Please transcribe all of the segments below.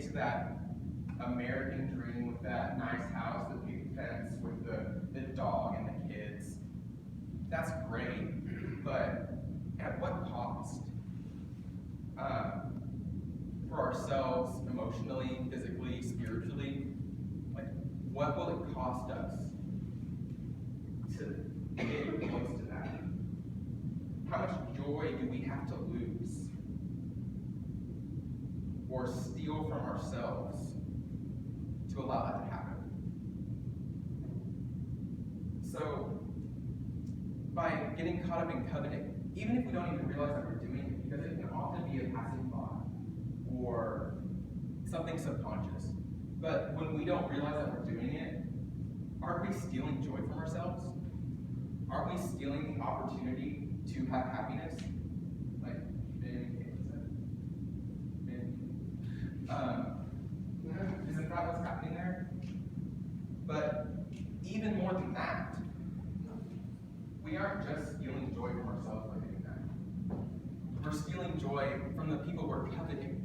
get to that American dream with that nice house, the big fence with the dog and the kids. That's great, but at what cost? For ourselves, emotionally, physically, spiritually, like, what will it cost us to get close to that? How much joy do we have to lose or steal from ourselves to allow that to happen? So, by getting caught up in coveting, even if we don't even realize that we're doing it, because it can often be a passing thought or something subconscious. But when we don't realize that we're doing it, aren't we stealing joy from ourselves? Aren't we stealing the opportunity to have happiness? Like, isn't that what's happening there? But even more than that, we aren't just stealing joy from ourselves by doing that. We're stealing joy from the people we're coveting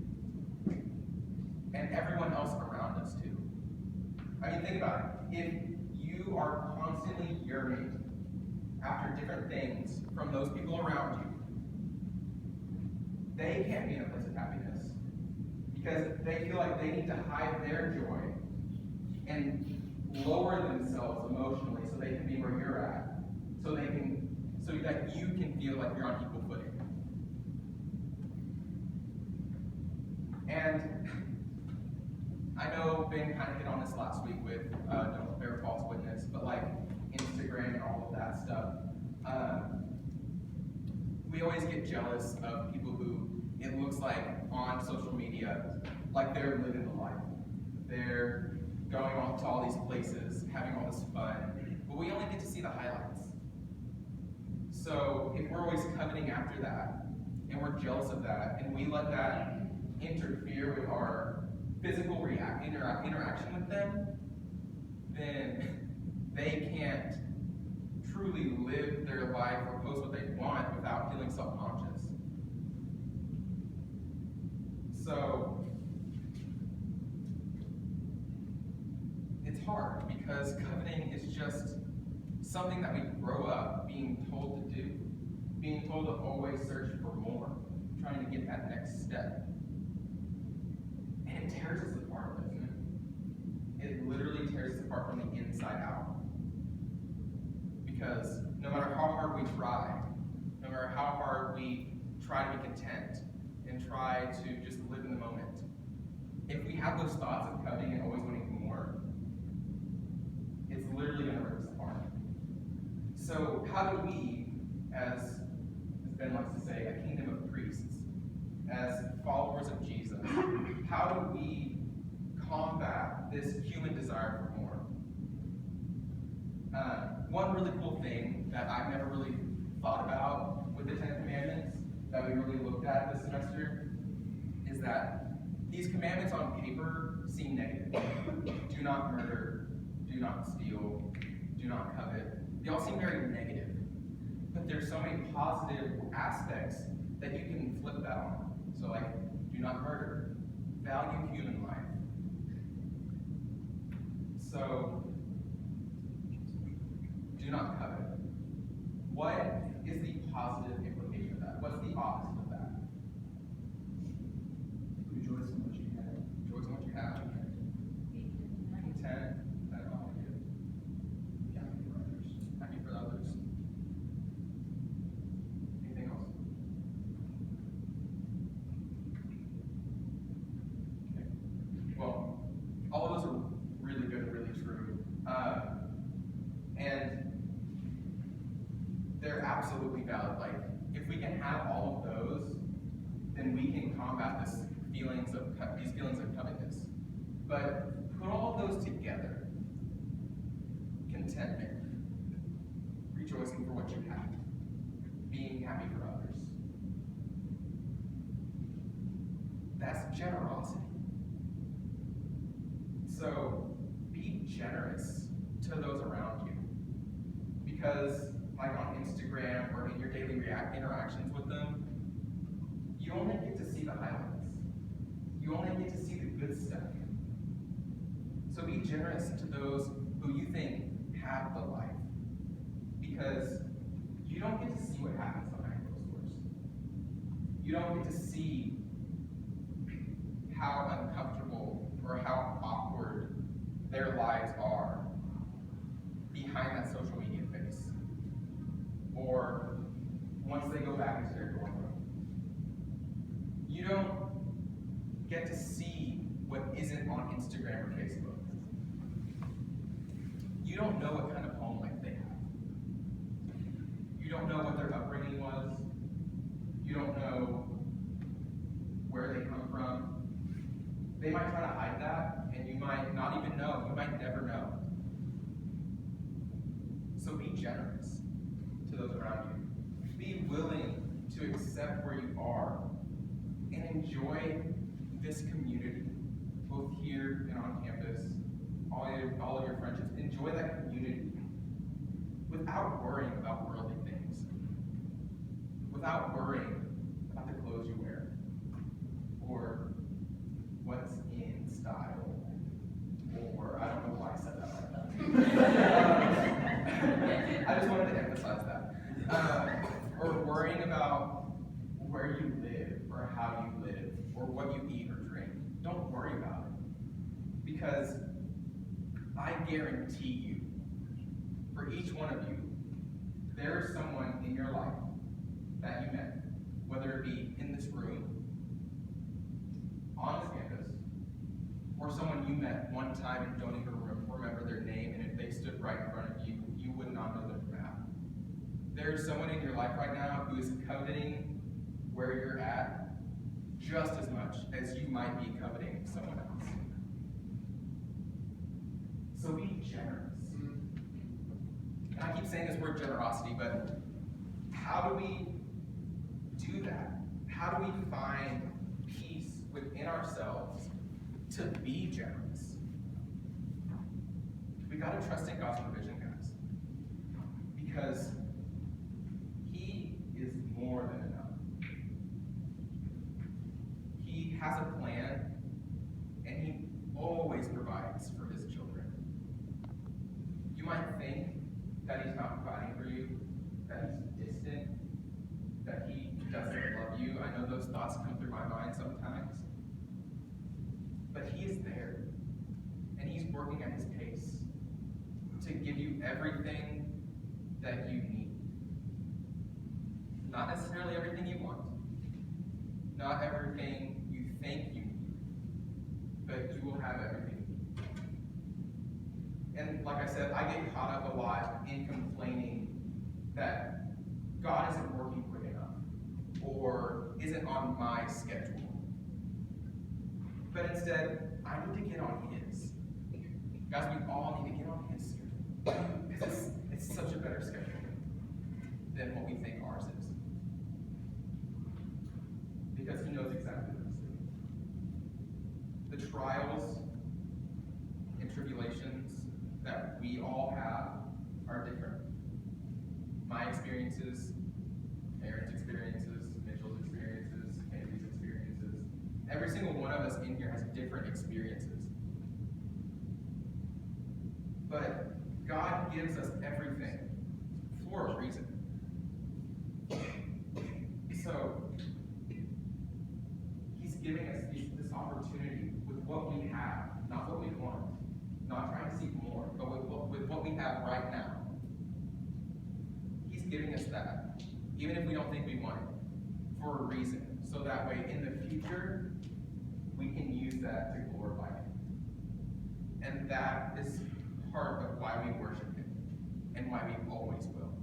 and everyone else around us too. I mean, think about it. If you are constantly yearning after different things from those people around you, they can't be in a place of happiness because they feel like they need to hide their joy and lower themselves emotionally so they can be where you're at, so that you can feel like you're on equal footing. And I know Ben kind of hit on this last week with don't bear false witness, but like Instagram and all of that stuff. We always get jealous of people who it looks like on social media, like they're living the life. They're going off to all these places, having all this fun, but we only get to see the highlights. So if we're always coveting after that, and we're jealous of that, and we let that interfere with our physical interaction with them, then they can't truly live their life or post what they want without feeling self-conscious. So it's hard because coveting is just something that we grow up being told to do, being told to always search for more, trying to get that next step. And it tears us apart, doesn't it? It literally tears us apart from the inside out. Because no matter how hard we try, no matter how hard we try to be content and try to just live in the moment, if we have those thoughts of coveting and always wanting more, it's literally going to rip us apart. So how do we, as Ben likes to say, a kingdom of priests, as followers of Jesus, how do we combat this human desire for more? One really cool thing that I've never really thought about with the Ten Commandments that we really looked at this semester is that these commandments on paper seem negative. Do not murder, do not steal, do not covet. They all seem very negative. But there's so many positive aspects that you can flip that on. So like, do not murder, value human life. So, do not covet. What is the positive implication of that? What's the opposite of that? Rejoice in what you have. Rejoice in what you have. Content. That's all we do. Happy for others. Happy for others. Anything else? Okay. Well, all of those are really good and really true. And they're absolutely valid. Like, if we can have all of those, then we can combat these feelings of covetousness. But put all of those together: contentment, rejoicing for what you have, being happy for others. That's generosity. So be generous to those around you, because like on Instagram or in your daily interactions with them, you only get to see the highlights. You only get to see the good stuff. So be generous to those who you think have the life. Because you don't get to see what happens behind closed doors. You don't get to see how uncomfortable or how awkward their lives are behind that social media face. Or once they go back into their dorm room. You don't get to see what isn't on Instagram or Facebook. You don't know what kind of home life they have. You don't know what their upbringing was. You don't know where they come from. They might try to hide that, and you might not even know. You might never know. So be generous to those around you. Be willing to accept where you are and enjoy this community, both here and on campus, all of your friendships. Enjoy that community without worrying about worldly things, without worrying about the clothes you wear, or what's in style, or I don't know why I said that like that. I just wanted to emphasize that. Or worrying about where you live, or how you live, or what you eat or drink. Don't worry about it. Because I guarantee you, for each one of you, there is someone in your life that you met, whether it be in this room, on this campus, or someone you met one time and don't even remember their name, and if they stood right in front of you, you would not know them from Adam. There is someone in your life right now who is coveting where you're at just as much as you might be coveting someone else. So be generous. And I keep saying this word generosity, but how do we do that? How do we find peace within ourselves to be generous? We got to trust in God's provision, guys. Because He is more than enough. He has a plan, and He always provides for His children. You might think that He's not providing for you, that He's distant, that He doesn't love you. I know those thoughts come through my mind sometimes. But He is there, and He's working at His pace to give you everything that you need. Not necessarily everything you want, not everything you think you need, but you will have everything you need. And like I said, I get caught up a lot in complaining that God isn't working quick enough or isn't on my schedule. But instead, I need to get on His. Guys, we all need to get on His schedule. Because it's such a better schedule than what we think ours is. Because He knows exactly what He's doing. The trials and tribulations that we all have are different. My experiences, Aaron's experiences, Mitchell's experiences, Henry's experiences. Every single one of us in here has different experiences. But God gives us everything for a reason. So, He's giving us this opportunity with what we have, not what we want. Not trying to seek more, but with what we have right now. He's giving us that, even if we don't think we want it, for a reason. So that way, in the future, we can use that to glorify Him. And that is part of why we worship Him, and why we always will.